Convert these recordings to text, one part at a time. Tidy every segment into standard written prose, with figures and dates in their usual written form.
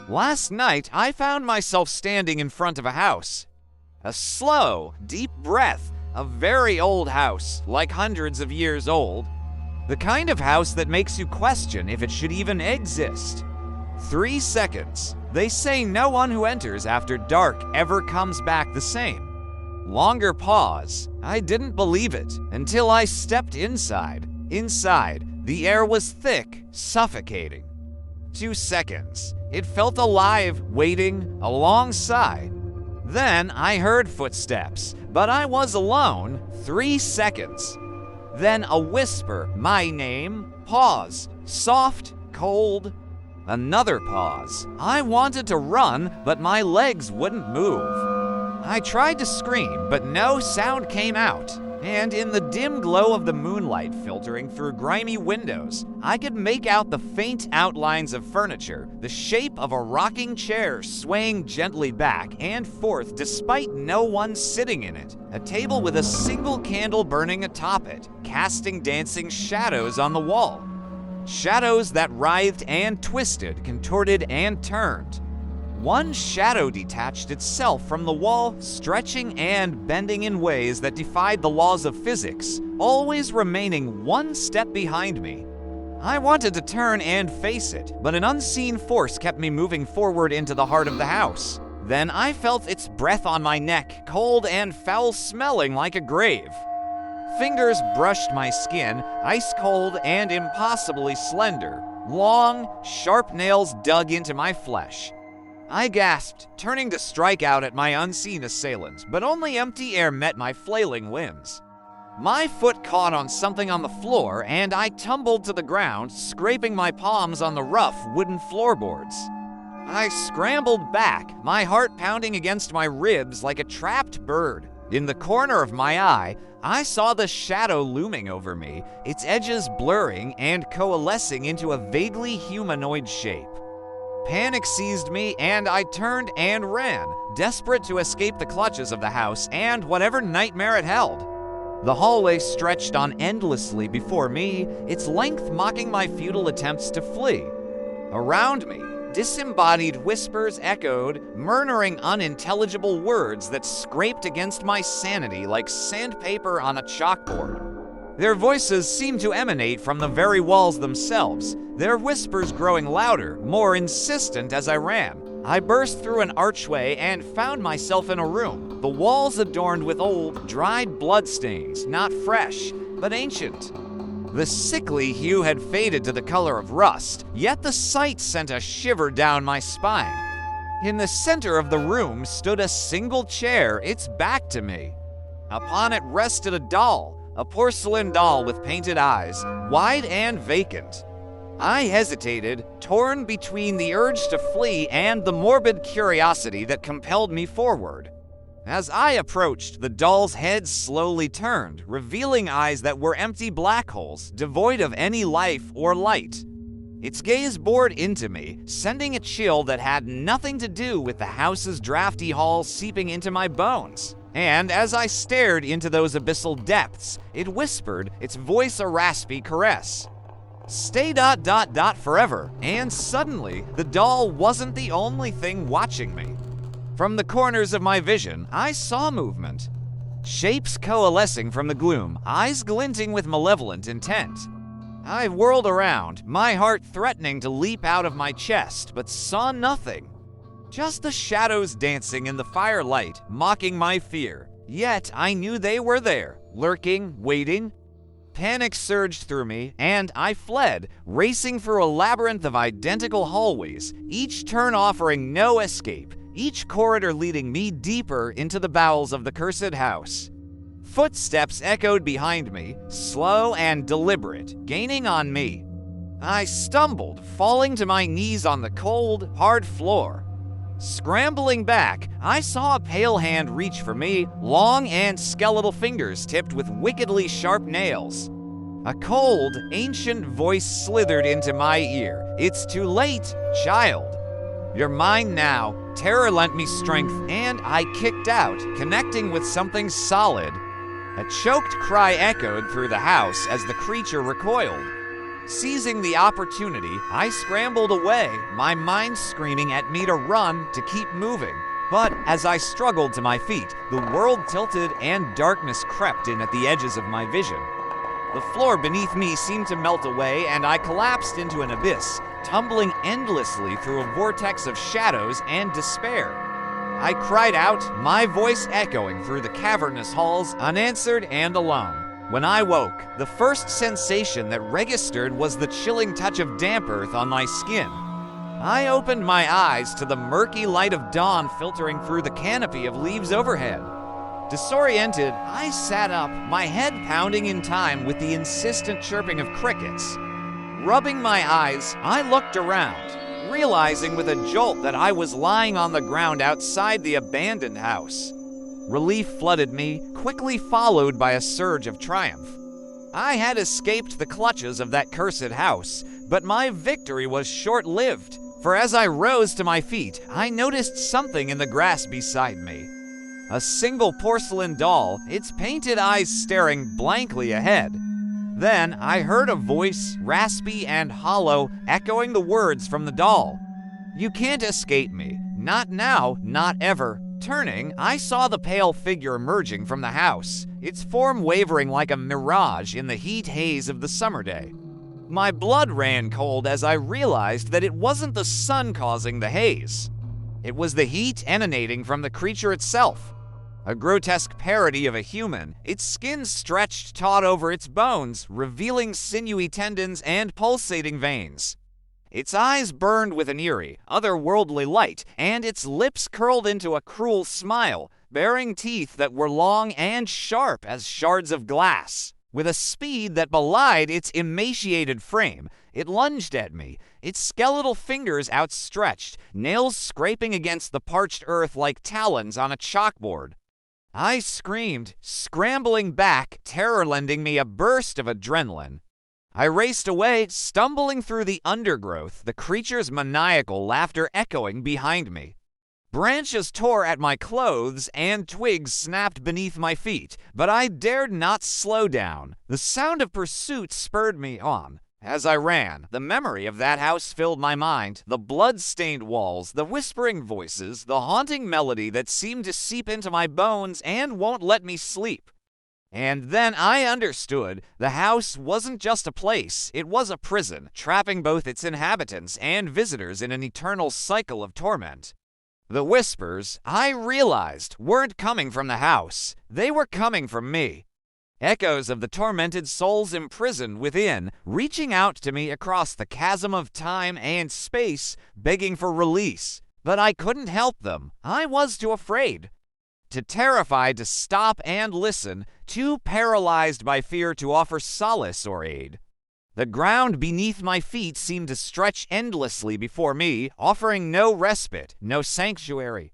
Last night, I found myself standing in front of a house. A slow, deep breath, a very old house, like hundreds of years old. The kind of house that makes you question if it should even exist. 3 seconds. They say no one who enters after dark ever comes back the same. Longer pause. I didn't believe it until I stepped inside. Inside, the air was thick, suffocating. 2 seconds. It felt alive, waiting, alongside. Then I heard footsteps, but I was alone. 3 seconds. Then a whisper, my name, pause, soft, cold. Another pause. I wanted to run, but my legs wouldn't move. I tried to scream, but no sound came out. And in the dim glow of the moonlight filtering through grimy windows, I could make out the faint outlines of furniture, the shape of a rocking chair swaying gently back and forth despite no one sitting in it, a table with a single candle burning atop it, casting dancing shadows on the wall. Shadows that writhed and twisted, contorted and turned. One shadow detached itself from the wall, stretching and bending in ways that defied the laws of physics, always remaining one step behind me. I wanted to turn and face it, but an unseen force kept me moving forward into the heart of the house. Then I felt its breath on my neck, cold and foul-smelling like a grave. Fingers brushed my skin, ice-cold and impossibly slender. Long, sharp nails dug into my flesh. I gasped, turning to strike out at my unseen assailant, but only empty air met my flailing limbs. My foot caught on something on the floor, and I tumbled to the ground, scraping my palms on the rough wooden floorboards. I scrambled back, my heart pounding against my ribs like a trapped bird. In the corner of my eye, I saw the shadow looming over me, its edges blurring and coalescing into a vaguely humanoid shape. Panic seized me, and I turned and ran, desperate to escape the clutches of the house and whatever nightmare it held. The hallway stretched on endlessly before me, its length mocking my futile attempts to flee. Around me, disembodied whispers echoed, murmuring unintelligible words that scraped against my sanity like sandpaper on a chalkboard. Their voices seemed to emanate from the very walls themselves, their whispers growing louder, more insistent as I ran. I burst through an archway and found myself in a room, the walls adorned with old, dried bloodstains, not fresh, but ancient. The sickly hue had faded to the color of rust, yet the sight sent a shiver down my spine. In the center of the room stood a single chair, its back to me. Upon it rested a doll, a porcelain doll with painted eyes, wide and vacant. I hesitated, torn between the urge to flee and the morbid curiosity that compelled me forward. As I approached, the doll's head slowly turned, revealing eyes that were empty black holes, devoid of any life or light. Its gaze bored into me, sending a chill that had nothing to do with the house's drafty halls seeping into my bones. And as I stared into those abyssal depths, it whispered, its voice a raspy caress. Stay ... forever. And suddenly, the doll wasn't the only thing watching me. From the corners of my vision, I saw movement. Shapes coalescing from the gloom, eyes glinting with malevolent intent. I whirled around, my heart threatening to leap out of my chest, but saw nothing. Just the shadows dancing in the firelight, mocking my fear. Yet I knew they were there, lurking, waiting. Panic surged through me, and I fled, racing through a labyrinth of identical hallways, each turn offering no escape, each corridor leading me deeper into the bowels of the cursed house. Footsteps echoed behind me, slow and deliberate, gaining on me. I stumbled, falling to my knees on the cold, hard floor. Scrambling back, I saw a pale hand reach for me, long and skeletal fingers tipped with wickedly sharp nails. A cold, ancient voice slithered into my ear. It's too late, child. You're mine now. Terror lent me strength, and I kicked out, connecting with something solid. A choked cry echoed through the house as the creature recoiled. Seizing the opportunity, I scrambled away, my mind screaming at me to run, to keep moving. But as I struggled to my feet, the world tilted and darkness crept in at the edges of my vision. The floor beneath me seemed to melt away, and I collapsed into an abyss, tumbling endlessly through a vortex of shadows and despair. I cried out, my voice echoing through the cavernous halls, unanswered and alone. When I woke, the first sensation that registered was the chilling touch of damp earth on my skin. I opened my eyes to the murky light of dawn filtering through the canopy of leaves overhead. Disoriented, I sat up, my head pounding in time with the insistent chirping of crickets. Rubbing my eyes, I looked around, realizing with a jolt that I was lying on the ground outside the abandoned house. Relief flooded me, quickly followed by a surge of triumph. I had escaped the clutches of that cursed house, but my victory was short-lived, for as I rose to my feet, I noticed something in the grass beside me. A single porcelain doll, its painted eyes staring blankly ahead. Then I heard a voice, raspy and hollow, echoing the words from the doll. "You can't escape me. Not now, not ever." Turning, I saw the pale figure emerging from the house, its form wavering like a mirage in the heat haze of the summer day. My blood ran cold as I realized that it wasn't the sun causing the haze. It was the heat emanating from the creature itself. A grotesque parody of a human, its skin stretched taut over its bones, revealing sinewy tendons and pulsating veins. Its eyes burned with an eerie, otherworldly light, and its lips curled into a cruel smile, baring teeth that were long and sharp as shards of glass. With a speed that belied its emaciated frame, it lunged at me, its skeletal fingers outstretched, nails scraping against the parched earth like talons on a chalkboard. I screamed, scrambling back, terror lending me a burst of adrenaline. I raced away, stumbling through the undergrowth, the creature's maniacal laughter echoing behind me. Branches tore at my clothes and twigs snapped beneath my feet, but I dared not slow down. The sound of pursuit spurred me on. As I ran, the memory of that house filled my mind, the blood-stained walls, the whispering voices, the haunting melody that seemed to seep into my bones and won't let me sleep. And then I understood the house wasn't just a place, it was a prison, trapping both its inhabitants and visitors in an eternal cycle of torment. The whispers, I realized, weren't coming from the house, they were coming from me. Echoes of the tormented souls imprisoned within, reaching out to me across the chasm of time and space, begging for release. But I couldn't help them, I was too afraid. Too terrified to stop and listen, too paralyzed by fear to offer solace or aid. The ground beneath my feet seemed to stretch endlessly before me, offering no respite, no sanctuary.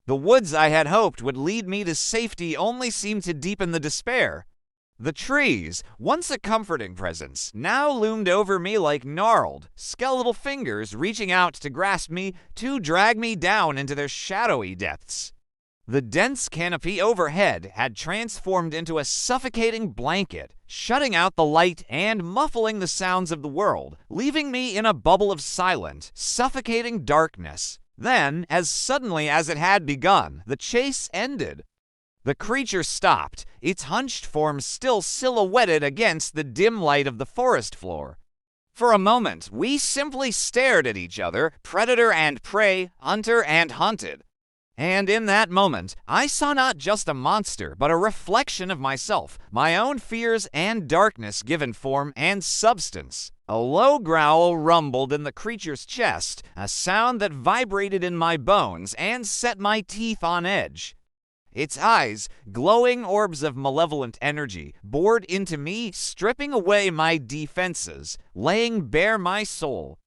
The woods I had hoped would lead me to safety only seemed to deepen the despair. The trees, once a comforting presence, now loomed over me like gnarled, skeletal fingers reaching out to grasp me, to drag me down into their shadowy depths. The dense canopy overhead had transformed into a suffocating blanket, shutting out the light and muffling the sounds of the world, leaving me in a bubble of silent, suffocating darkness. Then, as suddenly as it had begun, the chase ended. The creature stopped, its hunched form still silhouetted against the dim light of the forest floor. For a moment, we simply stared at each other, predator and prey, hunter and hunted. And in that moment, I saw not just a monster, but a reflection of myself, my own fears and darkness given form and substance. A low growl rumbled in the creature's chest, a sound that vibrated in my bones and set my teeth on edge. Its eyes, glowing orbs of malevolent energy, bored into me, stripping away my defenses, laying bare my soul.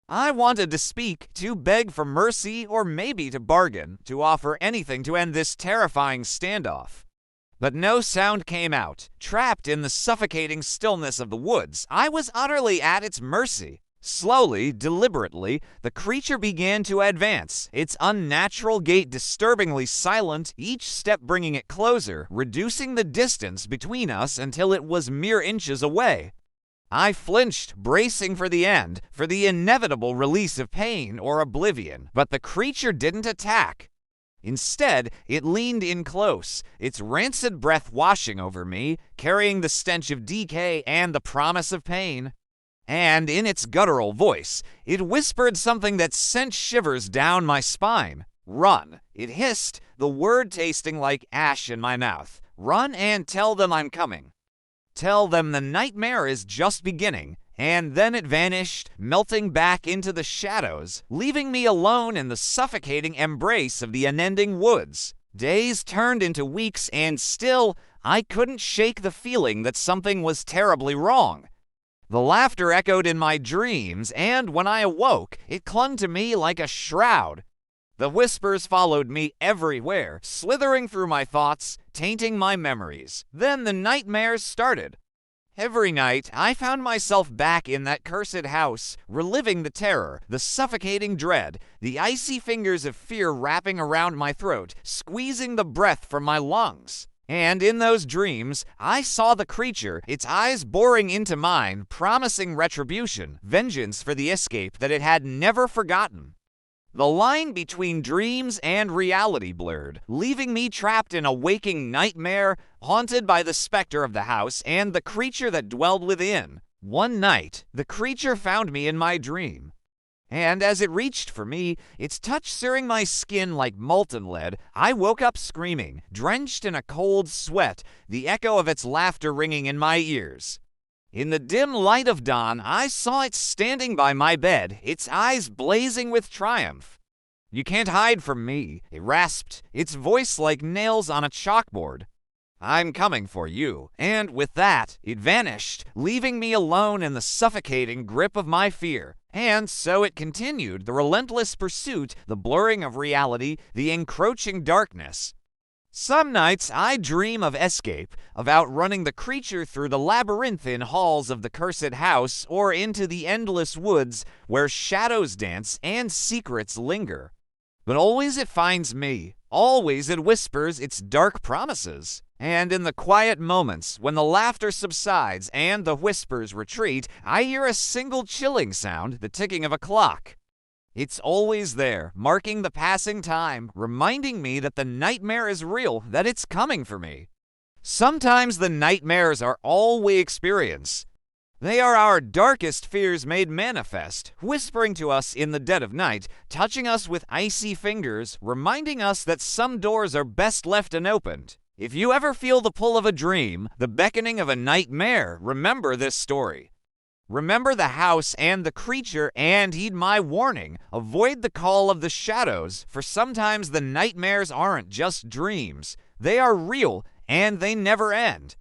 I wanted to speak, to beg for mercy, or maybe to bargain, to offer anything to end this terrifying standoff. But no sound came out. Trapped in the suffocating stillness of the woods, I was utterly at its mercy. Slowly, deliberately, the creature began to advance, its unnatural gait disturbingly silent, each step bringing it closer, reducing the distance between us until it was mere inches away. I flinched, bracing for the end, for the inevitable release of pain or oblivion, but the creature didn't attack. Instead, it leaned in close, its rancid breath washing over me, carrying the stench of decay and the promise of pain. And in its guttural voice, it whispered something that sent shivers down my spine. "Run," it hissed, the word tasting like ash in my mouth. "Run and tell them I'm coming. Tell them the nightmare is just beginning." And then it vanished, melting back into the shadows, leaving me alone in the suffocating embrace of the unending woods. Days turned into weeks, and still, I couldn't shake the feeling that something was terribly wrong. The laughter echoed in my dreams, and when I awoke, it clung to me like a shroud. The whispers followed me everywhere, slithering through my thoughts, tainting my memories. Then the nightmares started. Every night, I found myself back in that cursed house, reliving the terror, the suffocating dread, the icy fingers of fear wrapping around my throat, squeezing the breath from my lungs. And in those dreams, I saw the creature, its eyes boring into mine, promising retribution, vengeance for the escape that it had never forgotten. The line between dreams and reality blurred, leaving me trapped in a waking nightmare, haunted by the specter of the house and the creature that dwelled within. One night, the creature found me in my dream. And as it reached for me, its touch searing my skin like molten lead, I woke up screaming, drenched in a cold sweat, the echo of its laughter ringing in my ears. In the dim light of dawn, I saw it standing by my bed, its eyes blazing with triumph. "You can't hide from me," it rasped, its voice like nails on a chalkboard. "I'm coming for you." And with that, it vanished, leaving me alone in the suffocating grip of my fear. And so it continued, the relentless pursuit, the blurring of reality, the encroaching darkness. Some nights I dream of escape, of outrunning the creature through the labyrinthine halls of the cursed house or into the endless woods where shadows dance and secrets linger. But always it finds me, always it whispers its dark promises. And in the quiet moments, when the laughter subsides and the whispers retreat, I hear a single chilling sound, the ticking of a clock. It's always there, marking the passing time, reminding me that the nightmare is real, that it's coming for me. Sometimes the nightmares are all we experience. They are our darkest fears made manifest, whispering to us in the dead of night, touching us with icy fingers, reminding us that some doors are best left unopened. If you ever feel the pull of a dream, the beckoning of a nightmare, remember this story. Remember the house and the creature, and heed my warning. Avoid the call of the shadows, for sometimes the nightmares aren't just dreams. They are real, and they never end.